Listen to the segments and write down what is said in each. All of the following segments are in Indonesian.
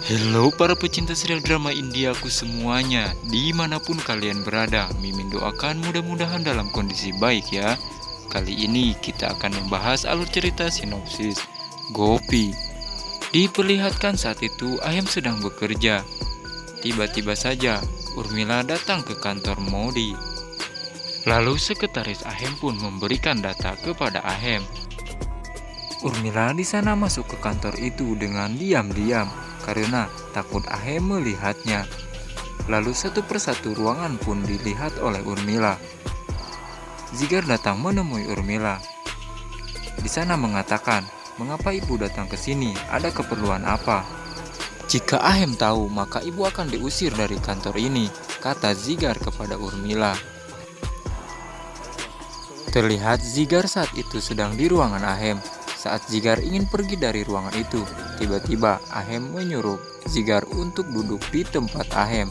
Halo para pecinta serial drama Indiaku semuanya, dimanapun kalian berada, Mimin doakan mudah-mudahan dalam kondisi baik ya. Kali ini kita akan membahas alur cerita sinopsis Gopi. Diperlihatkan saat itu Ahem sedang bekerja. Tiba-tiba saja Urmila datang ke kantor Modi. Lalu sekretaris Ahem pun memberikan data kepada Ahem. Urmila di sana masuk ke kantor itu dengan diam-diam karena takut Ahem melihatnya. Lalu satu persatu ruangan pun dilihat oleh Urmila. Zigar datang menemui Urmila. Di sana mengatakan, "Mengapa ibu datang ke sini? Ada keperluan apa?" "Jika Ahem tahu, maka ibu akan diusir dari kantor ini," kata Zigar kepada Urmila. Terlihat Zigar saat itu sedang di ruangan Ahem. Saat Zigar ingin pergi dari ruangan itu, tiba-tiba Ahem menyuruh Zigar untuk duduk di tempat Ahem.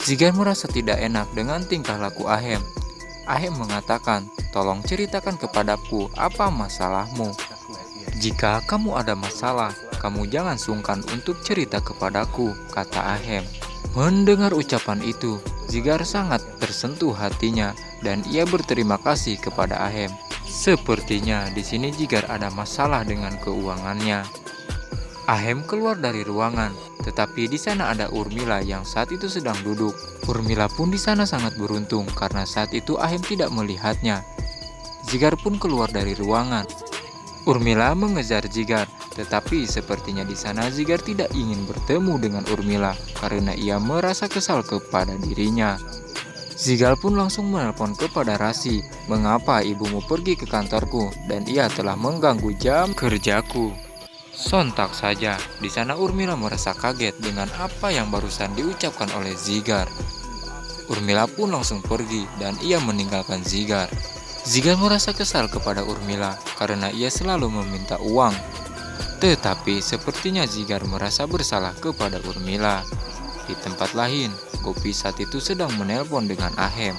Zigar merasa tidak enak dengan tingkah laku Ahem. Ahem mengatakan, "Tolong ceritakan kepadaku apa masalahmu. Jika kamu ada masalah, kamu jangan sungkan untuk cerita kepadaku," kata Ahem. Mendengar ucapan itu, Zigar sangat tersentuh hatinya dan ia berterima kasih kepada Ahem. Sepertinya di sini Zigar ada masalah dengan keuangannya. Ahem keluar dari ruangan, tetapi di sana ada Urmila yang saat itu sedang duduk. Urmila pun di sana sangat beruntung karena saat itu Ahem tidak melihatnya. Zigar pun keluar dari ruangan. Urmila mengejar Zigar, tetapi sepertinya di sana Zigar tidak ingin bertemu dengan Urmila karena ia merasa kesal kepada dirinya. Zigar pun langsung menelpon kepada Rasi, "Mengapa ibumu pergi ke kantorku dan ia telah mengganggu jam kerjaku?" Sontak saja, di sana Urmila merasa kaget dengan apa yang barusan diucapkan oleh Zigar. Urmila pun langsung pergi dan ia meninggalkan Zigar. Zigar merasa kesal kepada Urmila karena ia selalu meminta uang. Tetapi sepertinya Zigar merasa bersalah kepada Urmila. Di tempat lain, Gopi saat itu sedang menelpon dengan Ahem.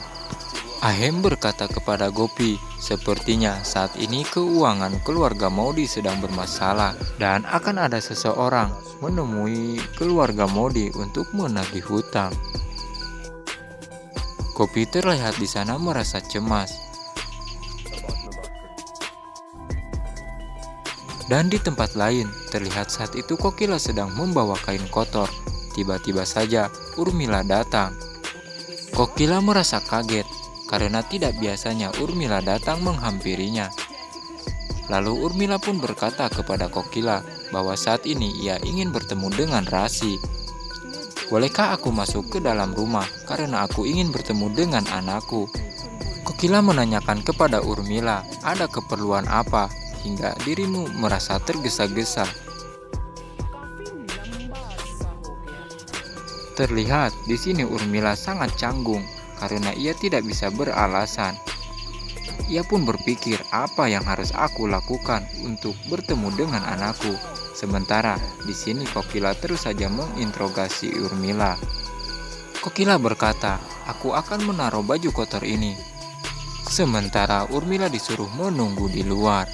Ahem berkata kepada Gopi, "Sepertinya saat ini keuangan keluarga Modi sedang bermasalah dan akan ada seseorang menemui keluarga Modi untuk menagih hutang." Gopi terlihat di sana merasa cemas. Dan di tempat lain, terlihat saat itu Kokila sedang membawa kain kotor. Tiba-tiba saja Urmila datang. Kokila merasa kaget karena tidak biasanya Urmila datang menghampirinya. Lalu Urmila pun berkata kepada Kokila bahwa saat ini ia ingin bertemu dengan Rasi. "Bolehkah aku masuk ke dalam rumah karena aku ingin bertemu dengan anakku?" Kokila menanyakan kepada Urmila, "Ada keperluan apa hingga dirimu merasa tergesa-gesa?" Terlihat di sini Urmila sangat canggung karena ia tidak bisa beralasan. Ia pun berpikir, apa yang harus aku lakukan untuk bertemu dengan anakku. Sementara di sini Kokila terus saja menginterogasi Urmila. Kokila berkata, "Aku akan menaruh baju kotor ini." Sementara Urmila disuruh menunggu di luar.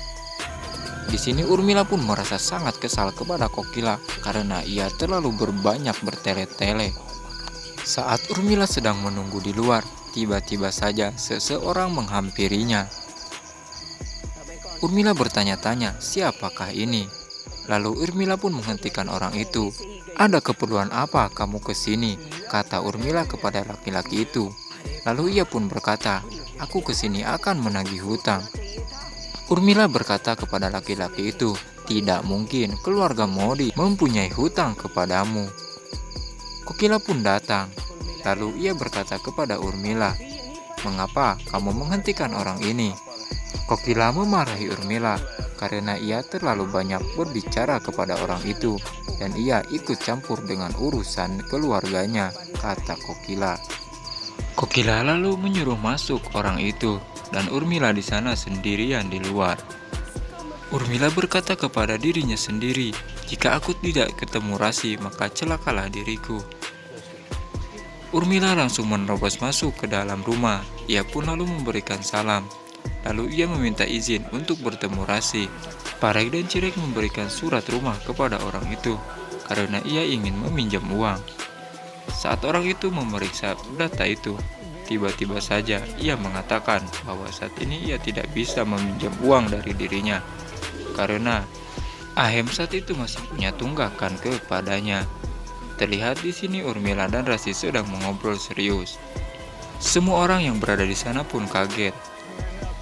Di sini Urmila pun merasa sangat kesal kepada Kokila karena ia terlalu berbanyak bertele-tele. Saat Urmila sedang menunggu di luar, tiba-tiba saja seseorang menghampirinya. Urmila bertanya-tanya, "Siapakah ini?" Lalu Urmila pun menghentikan orang itu. "Ada keperluan apa kamu ke sini?" kata Urmila kepada laki-laki itu. Lalu ia pun berkata, "Aku ke sini akan menagih hutang." Urmila berkata kepada laki-laki itu, "Tidak mungkin keluarga Modi mempunyai hutang kepadamu." Kokila pun datang. Lalu ia berkata kepada Urmila, "Mengapa kamu menghentikan orang ini?" Kokila memarahi Urmila karena ia terlalu banyak berbicara kepada orang itu dan ia ikut campur dengan urusan keluarganya, kata Kokila. Kokila lalu menyuruh masuk orang itu dan Urmila di sana sendirian di luar. Urmila berkata kepada dirinya sendiri, "Jika aku tidak ketemu Rasi, maka celakalah diriku." Urmila langsung menerobos masuk ke dalam rumah. Ia pun lalu memberikan salam. Lalu ia meminta izin untuk bertemu Rasi. Parek dan Cirek memberikan surat rumah kepada orang itu. karena ia ingin meminjam uang. Saat orang itu memeriksa data itu, tiba-tiba saja ia mengatakan bahwa saat ini ia tidak bisa meminjam uang dari dirinya karena Ahem saat itu masih punya tunggakan kepadanya. Terlihat di sini Urmila dan Rasi sedang mengobrol serius. Semua orang yang berada di sana pun kaget.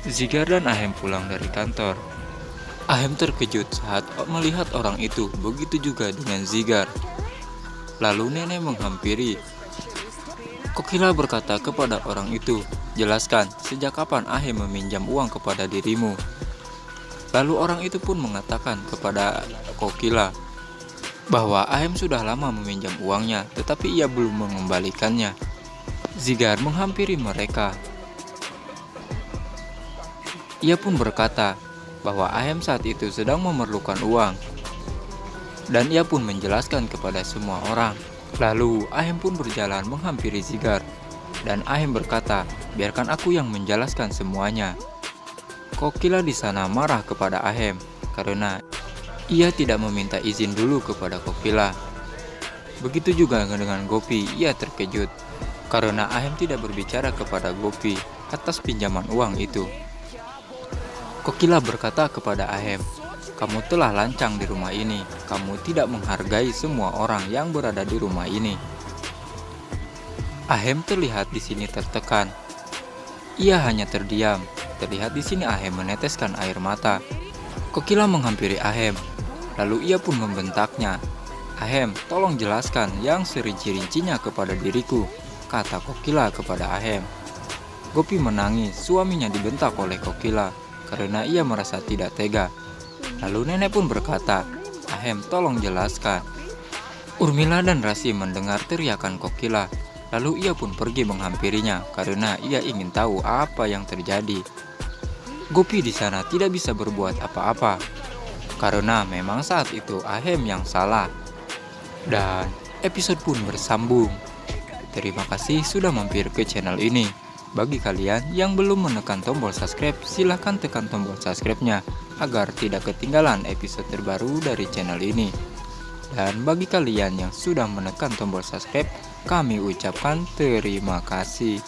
Zigar dan Ahem pulang dari kantor. Ahem terkejut saat melihat orang itu, begitu juga dengan Zigar. Lalu nenek menghampiri. Kokila berkata kepada orang itu, "Jelaskan, sejak kapan Ahem meminjam uang kepada dirimu?" Lalu orang itu pun mengatakan kepada Kokila bahwa Ahem sudah lama meminjam uangnya, tetapi ia belum mengembalikannya. Zigar menghampiri mereka. Ia pun berkata bahwa Ahem saat itu sedang memerlukan uang. Dan ia pun menjelaskan kepada semua orang. Lalu Ahem pun berjalan menghampiri Zigar. Dan Ahem berkata, "Biarkan aku yang menjelaskan semuanya." Kokila di sana marah kepada Ahem karena ia tidak meminta izin dulu kepada Kokila. Begitu juga dengan Gopi, ia terkejut karena Ahem tidak berbicara kepada Gopi atas pinjaman uang itu. Kokila berkata kepada Ahem, "Kamu telah lancang di rumah ini. Kamu tidak menghargai semua orang yang berada di rumah ini." Ahem terlihat di sini tertekan. Ia hanya terdiam. Terlihat di sini Ahem meneteskan air mata. Kokila menghampiri Ahem. Lalu ia pun membentaknya. "Ahem, tolong jelaskan yang serinci-rincinya kepada diriku," kata Kokila kepada Ahem. Gopi menangis. Suaminya dibentak oleh Kokila karena ia merasa tidak tega. Lalu nenek pun berkata, "Ahem, tolong jelaskan." Urmila dan Rasi mendengar teriakan Kokila. Lalu ia pun pergi menghampirinya karena ia ingin tahu apa yang terjadi. Gopi di sana tidak bisa berbuat apa-apa karena memang saat itu Ahem yang salah. Dan episode pun bersambung. Terima kasih sudah mampir ke channel ini. Bagi kalian yang belum menekan tombol subscribe, silahkan tekan tombol subscribe-nya agar tidak ketinggalan episode terbaru dari channel ini. Dan bagi kalian yang sudah menekan tombol subscribe, kami ucapkan terima kasih.